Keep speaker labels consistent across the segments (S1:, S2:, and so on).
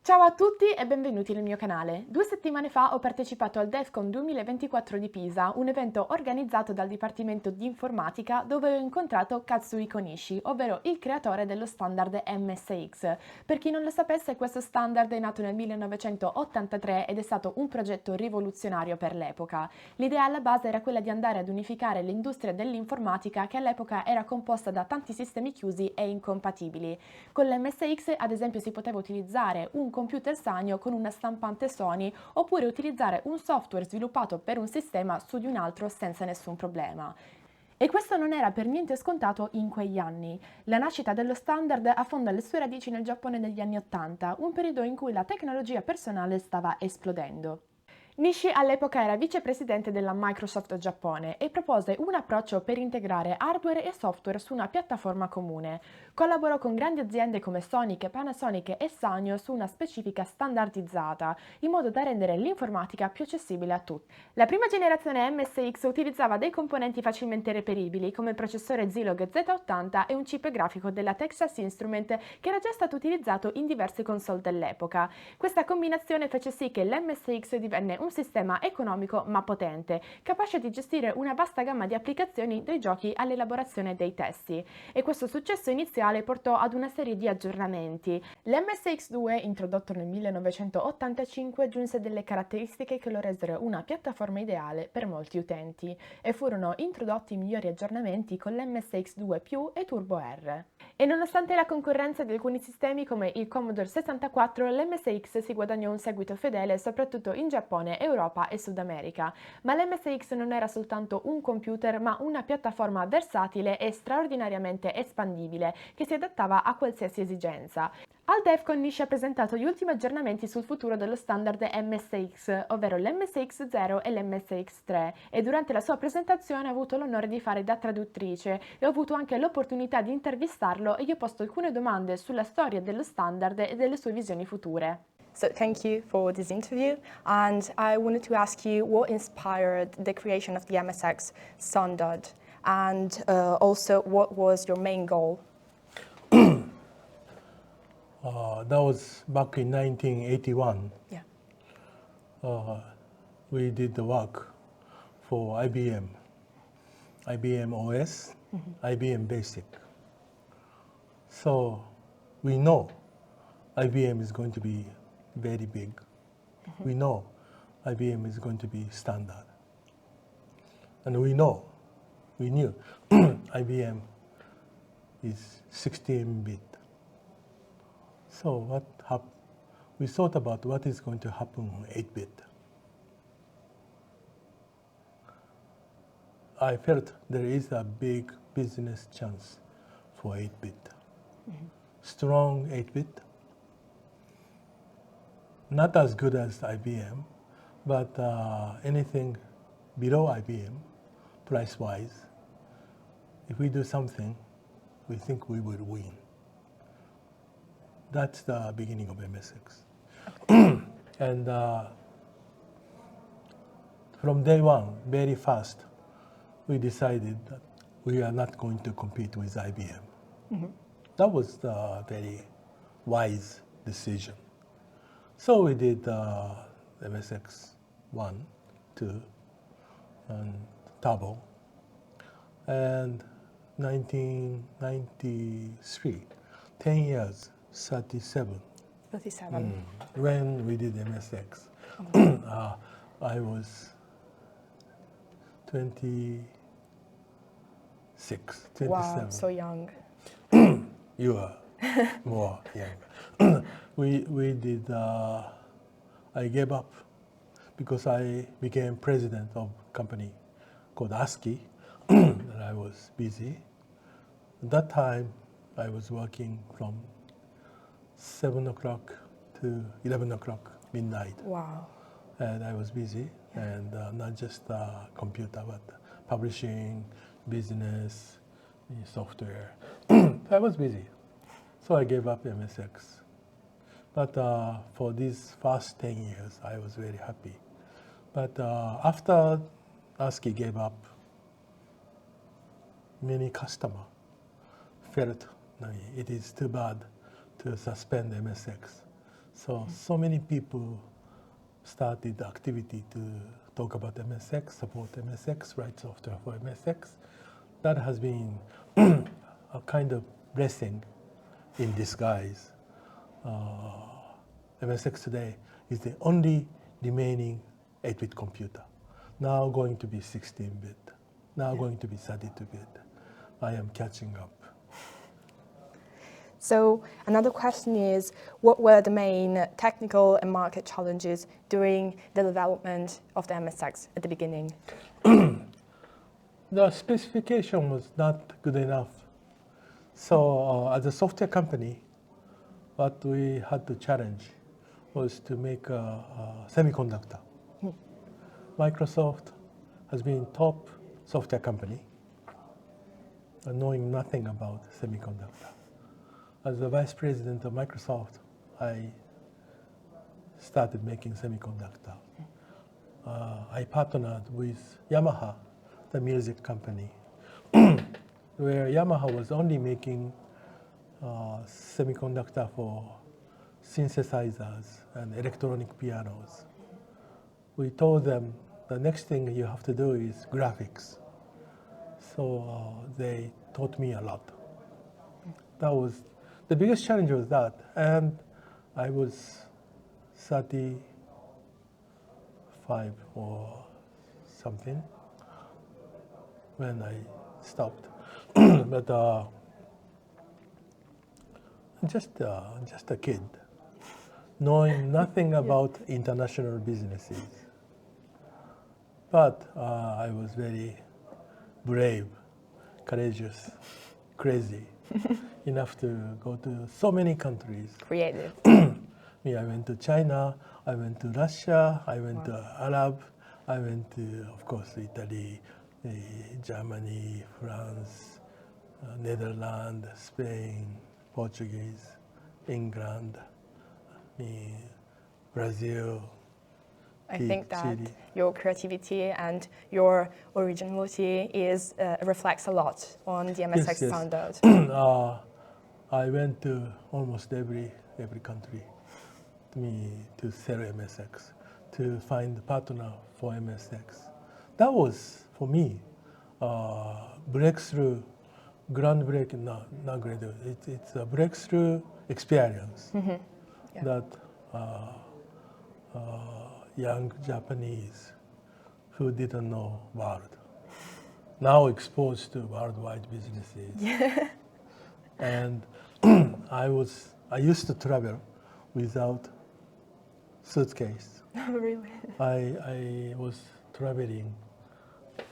S1: Ciao a tutti e benvenuti nel mio canale. 2 settimane fa ho partecipato al DEFCON 2024 di Pisa, un evento organizzato dal Dipartimento di Informatica dove ho incontrato Katsuhiko Nishi, ovvero il creatore dello standard MSX. Per chi non lo sapesse, questo standard è nato nel 1983 ed è stato un progetto rivoluzionario per l'epoca. L'idea alla base era quella di andare ad unificare l'industria dell'informatica che all'epoca era composta da tanti sistemi chiusi e incompatibili. Con l'MSX, ad esempio, si poteva utilizzare un computer Sanyo con una stampante Sony oppure utilizzare un software sviluppato per un sistema su di un altro senza nessun problema. E questo non era per niente scontato in quegli anni. La nascita dello standard affonda le sue radici nel Giappone degli anni Ottanta, un periodo in cui la tecnologia personale stava esplodendo. Nishi all'epoca era vicepresidente della Microsoft Giappone e propose un approccio per integrare hardware e software su una piattaforma comune. Collaborò con grandi aziende come Sonic, Panasonic e Sanyo su una specifica standardizzata, in modo da rendere l'informatica più accessibile a tutti. La prima generazione MSX utilizzava dei componenti facilmente reperibili, come il processore Zilog Z80 e un chip grafico della Texas Instrument che era già stato utilizzato in diverse console dell'epoca. Questa combinazione fece sì che l'MSX divenne un sistema economico ma potente, capace di gestire una vasta gamma di applicazioni dai giochi all'elaborazione dei testi. E questo successo iniziale portò ad una serie di aggiornamenti. L'MSX2, introdotto nel 1985, aggiunse delle caratteristiche che lo resero una piattaforma ideale per molti utenti e furono introdotti migliori aggiornamenti con l'MSX2 Più e Turbo R. E nonostante la concorrenza di alcuni sistemi come il Commodore 64, l'MSX si guadagnò un seguito fedele soprattutto in Giappone, Europa e Sud America. Ma l'MSX non era soltanto un computer, ma una piattaforma versatile e straordinariamente espandibile che si adattava a qualsiasi esigenza. Al DEFCON Nishi ha presentato gli ultimi aggiornamenti sul futuro dello standard MSX, ovvero l'MSX0 e l'MSX3, e durante la sua presentazione ho avuto l'onore di fare da traduttrice e ho avuto anche l'opportunità di intervistarlo e gli ho posto alcune domande sulla storia dello standard e delle sue visioni future.
S2: So thank you for this interview, and I wanted to ask you what inspired the creation of the MSX standard, and also what was your main goal?
S3: That was back in 1981.
S2: Yeah.
S3: We did the work for IBM, IBM OS, IBM Basic. So we know IBM is going to be very big. We know IBM is going to be standard. And we knew IBM is 16-bit. So we thought about what is going to happen on 8-bit. I felt there is a big business chance for 8-bit. Strong 8-bit, not as good as IBM, but anything below IBM, price-wise, if we do something, we think we will win. That's the beginning of MSX. Okay. And from day one, very fast, we decided that we are not going to compete with IBM. That was a very wise decision. So we did MSX 1, 2, and Turbo. And 1993, 10 years, 37.
S2: 37.
S3: When we did MSX, I was 26, 27.
S2: Wow, so young.
S3: You are more young. We did, I gave up because I became president of a company called ASCII, and I was busy. At that time, I was working from 7 o'clock to 11 o'clock midnight.
S2: Wow.
S3: And I was busy, and not just computer, but publishing, business, software. I was busy. So I gave up MSX. But for these first 10 years, I was very happy. But after ASCII gave up, many customers felt it is too bad to suspend MSX. So many people started the activity to talk about MSX, support MSX, write software for MSX. That has been a kind of blessing in disguise. MSX today is the only remaining 8-bit computer. Now going to be 16-bit, now going to be 32-bit. I am catching up.
S2: So another question is, what were the main technical and market challenges during the development of the MSX at the beginning?
S3: The specification was not good enough. So as a software company, what we had to challenge was to make a semiconductor. Microsoft has been top software company, knowing nothing about semiconductor. As the vice president of Microsoft, I started making semiconductor. I partnered with Yamaha, the music company, where Yamaha was only making semiconductor for synthesizers and electronic pianos. We told them the next thing you have to do is graphics. So they taught me a lot. That was the biggest challenge was that, and I was 35 or something when I stopped. But just a kid, knowing nothing about international businesses. But I was very brave, courageous, crazy, enough to go to so many countries.
S2: Creative.
S3: I went to China, I went to Russia, I went to Arab, I went to, of course, Italy, Germany, France, Netherlands, Spain, Portuguese, England, Brazil.
S2: I think that
S3: Chile.
S2: your creativity and your originality reflects a lot on the MSX
S3: Yes.
S2: standard.
S3: I went to almost every country to sell MSX, to find a partner for MSX. That was, for me, breakthrough, groundbreaking, not breakthrough, it's a breakthrough experience that young Japanese who didn't know world, now exposed to worldwide businesses. And I used to travel without suitcase.
S2: Really?
S3: I was traveling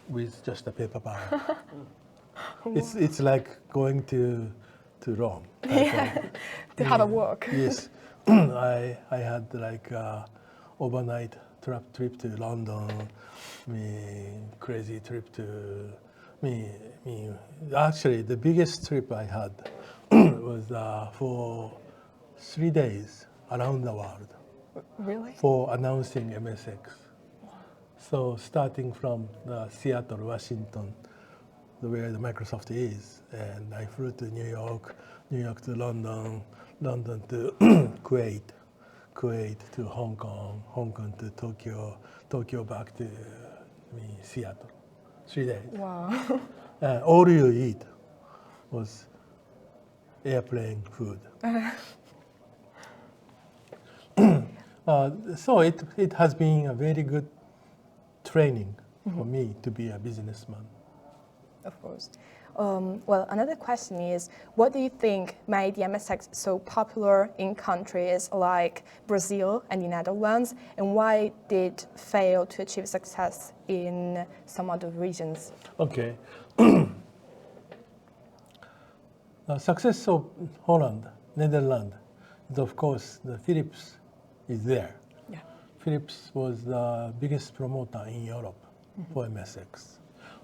S3: with just a paper bag. It's like going to Rome.
S2: To have a walk.
S3: Yes, I had like overnight trip to London, crazy trip to Actually, the biggest trip I had was for 3 days around the world
S2: Really?
S3: for announcing MSX. So starting from Seattle, Washington, where the Microsoft is, and I flew to New York, New York to London, London to Kuwait, Kuwait to Hong Kong, Hong Kong to Tokyo, Tokyo back to Seattle. 3 days.
S2: Wow.
S3: All you eat was airplane food. So it has been a very good training for me to be a businessman.
S2: Of course. Well, another question is, what do you think made the MSX so popular in countries like Brazil and the Netherlands, and why did it fail to achieve success in some other regions?
S3: Okay. Success of Holland, Netherlands, is of course the Philips is there.
S2: Yeah.
S3: Philips was the biggest promoter in Europe for MSX.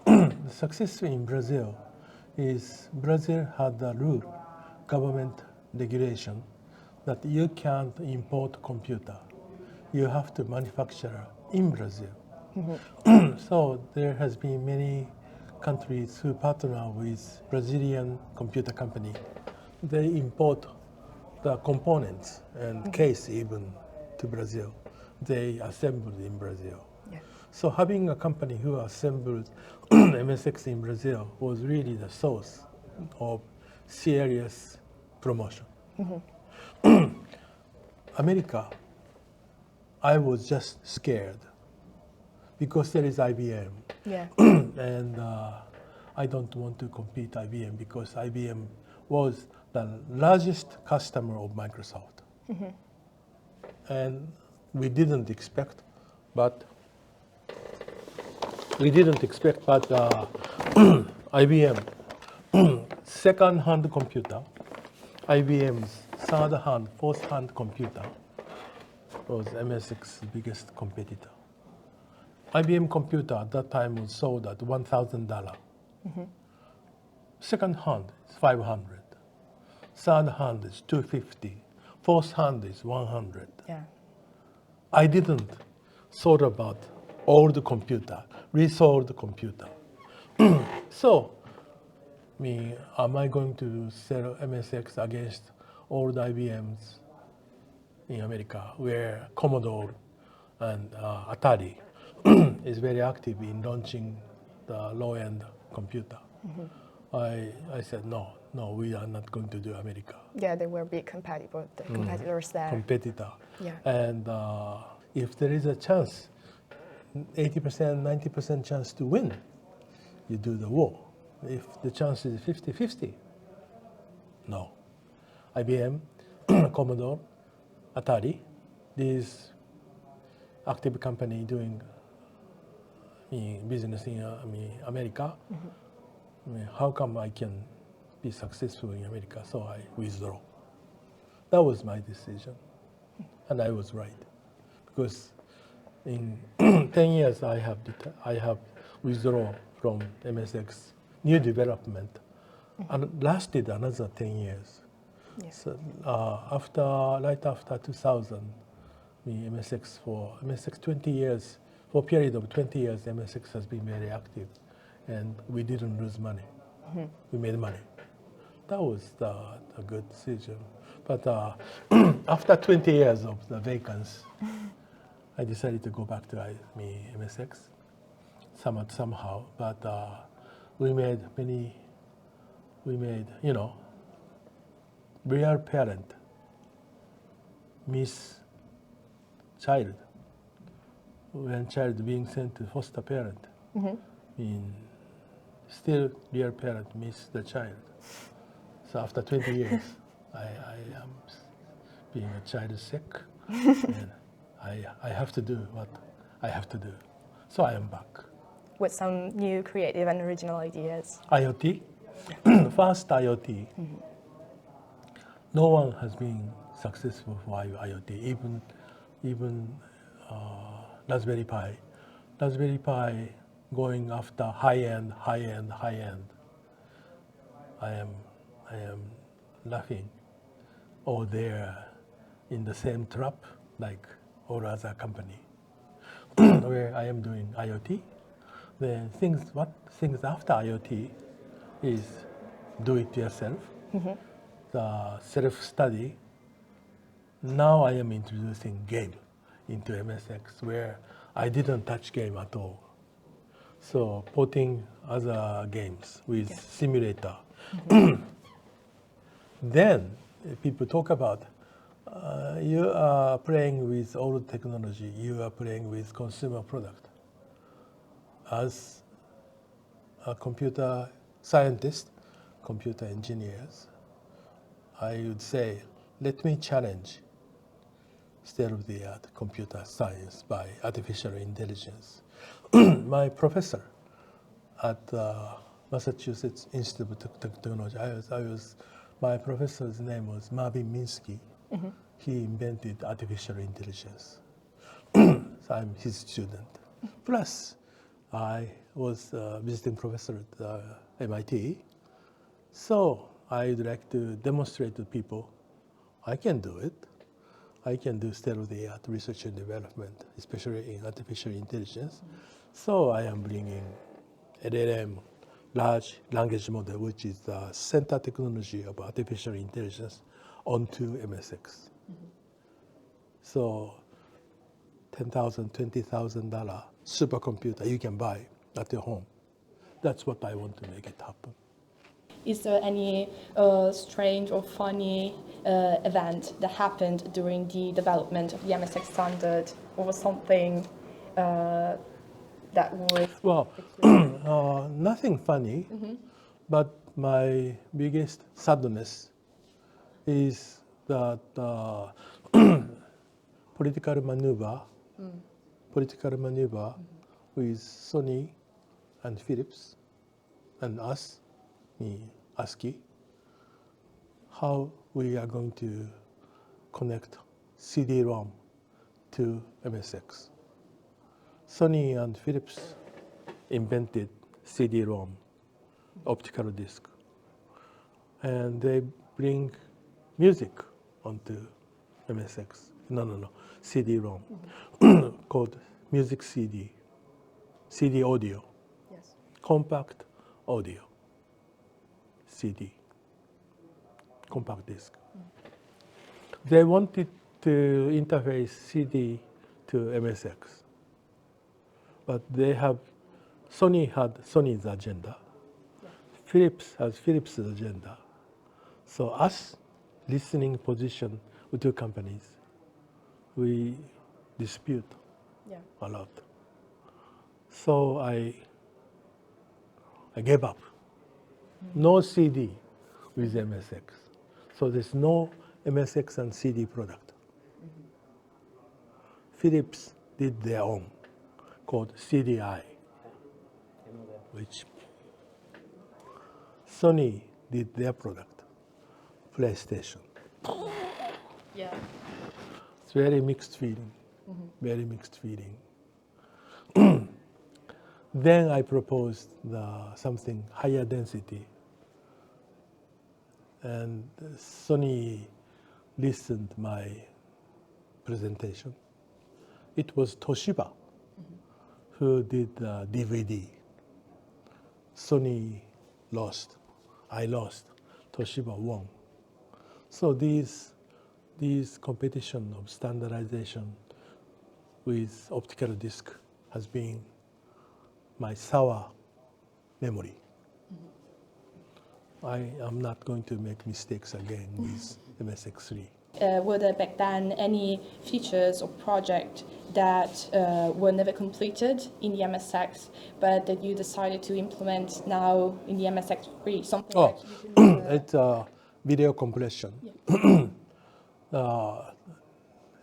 S3: The success in Brazil is Brazil had a rule, government regulation, that you can't import computer. You have to manufacture in Brazil. So there has been many countries who partner with Brazilian computer company. They import the components and case even to Brazil. They assembled in Brazil.
S2: Yeah.
S3: So having a company who assembled MSX in Brazil was really the source of serious promotion. America, I was just scared because there is IBM.
S2: Yeah.
S3: And I don't want to compete IBM because IBM was the largest customer of Microsoft. And we didn't expect, but IBM second-hand computer, IBM's third-hand, fourth-hand computer was MSX's biggest competitor. IBM computer at that time was sold at $1,000. Second hand is 500. Third hand is 250. Fourth hand is 100.
S2: Yeah.
S3: I didn't thought about old computer, resold computer. So, am I going to sell MSX against old IBMs in America, where Commodore and Atari is very active in launching the low-end computer? I said, no, we are not going to do America.
S2: Yeah, they were big competitors there.
S3: Competitor.
S2: Yeah.
S3: And if there is a chance, 80%, 90% chance to win, you do the war. If the chance is 50-50, no. IBM, Commodore, Atari, these active company doing business in America, how come I can be successful in America? So I withdraw. That was my decision. And I was right. Because in 10 years, I have withdrawn from MSX new development, and lasted another 10 years.
S2: Yeah.
S3: So right after 2000, MSX 20 years, for a period of 20 years, MSX has been very active, and we didn't lose money. We made money. That was a good decision. But after 20 years of the vacancy, I decided to go back to MSX somehow. But we made, real parent miss child. When child being sent to foster parent, still real parent miss the child. So after 20 years, I am being a child sick, and I have to do what I have to do. So I am back.
S2: With some new creative and original ideas.
S3: IoT, first IoT. No one has been successful for IoT, even Raspberry Pi. Raspberry Pi going after high end. I am laughing. Or they're in the same trap like all other company. Where I am doing IoT. Then things after IoT is do it yourself. The self-study. Now I am introducing game into MSX, where I didn't touch game at all. So porting other games with simulator. Then people talk about you are playing with old technology, you are playing with consumer product. As a computer scientist, computer engineers, I would say, let me challenge state-of-the-art computer science by artificial intelligence. My professor at Massachusetts Institute of Technology, my professor's name was Marvin Minsky. He invented artificial intelligence. So I'm his student. Plus, I was a visiting professor at MIT. So I'd like to demonstrate to people, I can do it. I can do state-of-the-art research and development, especially in artificial intelligence. So I am bringing LLM, large language model, which is the center technology of artificial intelligence. onto MSX. So $10,000, $20,000 supercomputer you can buy at your home. That's what I want to make it happen.
S2: Is there any strange or funny event that happened during the development of the MSX standard, or something that was...
S3: Well, nothing funny, but my biggest sadness is that political maneuver with Sony and Philips and us, me, ASCII, how we are going to connect CD-ROM to MSX. Sony and Philips invented CD-ROM, optical disc, and they bring music onto MSX. No, CD-ROM, called Music CD, CD audio,
S2: Yes.
S3: compact audio, CD, compact disc. They wanted to interface CD to MSX, but Sony had Sony's agenda, Philips has Philips' agenda. So us, listening position with two companies, we dispute a lot. So I gave up. No CD with MSX. So there's no MSX and CD product. Philips did their own, called CDI, which Sony did their product, PlayStation.
S2: Yeah.
S3: It's very mixed feeling, very mixed feeling. Then I proposed something higher density, and Sony listened my presentation. It was Toshiba who did DVD. Sony lost, I lost, Toshiba won. So these competition of standardization with optical disc has been my sour memory. I am not going to make mistakes again with MSX3.
S2: Were there back then any features or projects that were never completed in the MSX, but that you decided to implement now in the MSX3? Something like you can,
S3: It's video compression.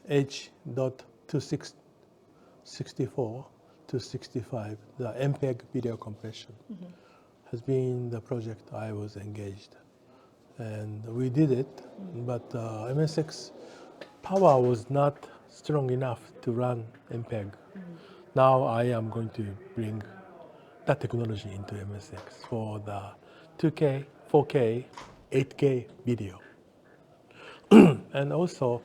S3: H.264 to 65, the MPEG video compression has been the project I was engaged. And we did it, but MSX power was not strong enough to run MPEG. Now I am going to bring that technology into MSX for the 2K, 4K, 8K video. And also,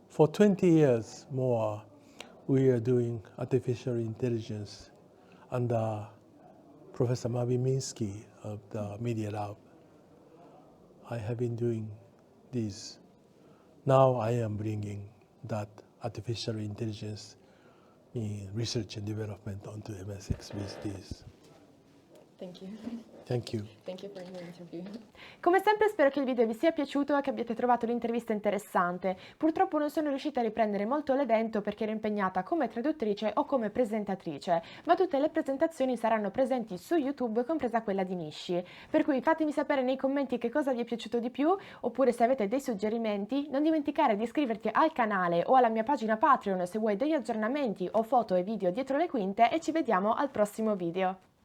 S3: for 20 years more, we are doing artificial intelligence under Professor Marvin Minsky of the Media Lab. I have been doing this. Now I am bringing that artificial intelligence in research and development onto MSX with this.
S2: Thank you.
S3: Thank you.
S2: Thank you for your interview.
S1: Come sempre spero che il video vi sia piaciuto e che abbiate trovato l'intervista interessante. Purtroppo non sono riuscita a riprendere molto l'evento perché ero impegnata come traduttrice o come presentatrice, ma tutte le presentazioni saranno presenti su YouTube, compresa quella di Nishi. Per cui fatemi sapere nei commenti che cosa vi è piaciuto di più, oppure se avete dei suggerimenti. Non dimenticare di iscriverti al canale o alla mia pagina Patreon se vuoi degli aggiornamenti o foto e video dietro le quinte, e ci vediamo al prossimo video.